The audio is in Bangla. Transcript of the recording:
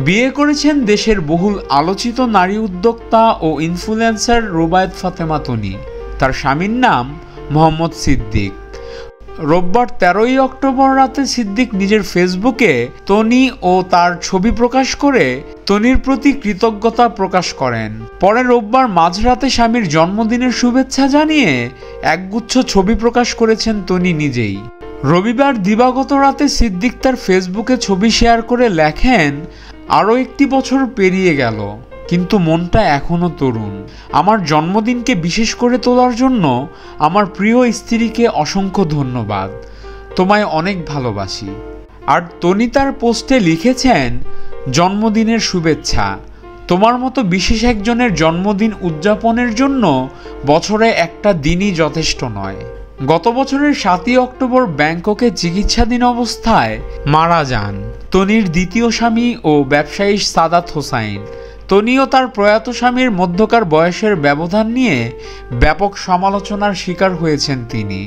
বিয়ে করেছেন দেশের বহুল আলোচিত নারী উদ্যোক্তা ও ইনফ্লুয়েন্সার রুবায়েত ফাতেমা তনি। তার স্বামীর নাম মোহাম্মদ সিদ্দিক। রোববার 13ই অক্টোবর রাতে সিদ্দিক নিজের ফেসবুকে তনি ও তার ছবি প্রকাশ করে তনির প্রতি কৃতজ্ঞতা প্রকাশ করেন। পরে রোববার মাঝরাতে স্বামীর জন্মদিনের শুভেচ্ছা জানিয়ে একগুচ্ছ ছবি প্রকাশ করেছেন তনি নিজেই। রবিবার দিবাগত রাতে সিদ্দিক তার ফেসবুকে ছবি শেয়ার করে লেখেন, আরও একটি বছর পেরিয়ে গেল, কিন্তু মনটা এখনও তরুণ। আমার জন্মদিনকে বিশেষ করে তোলার জন্য আমার প্রিয় স্ত্রীকে অসংখ্য ধন্যবাদ। তোমায় অনেক ভালোবাসি। আর তনি তার পোস্টে লিখেছেন, জন্মদিনের শুভেচ্ছা। তোমার মতো বিশেষ একজনের জন্মদিন উদযাপনের জন্য বছরে একটা দিনই যথেষ্ট নয়। গত বছরের 7ই অক্টোবর ব্যাংককে চিকিৎসাধীন অবস্থায় মারা যান তনির দ্বিতীয় স্বামী ও ব্যবসায়ী সাদাত হোসাইন। তনি ও তার প্রয়াত স্বামীর মধ্যকার বয়সের ব্যবধান নিয়ে ব্যাপক সমালোচনার শিকার হয়েছেন তিনি।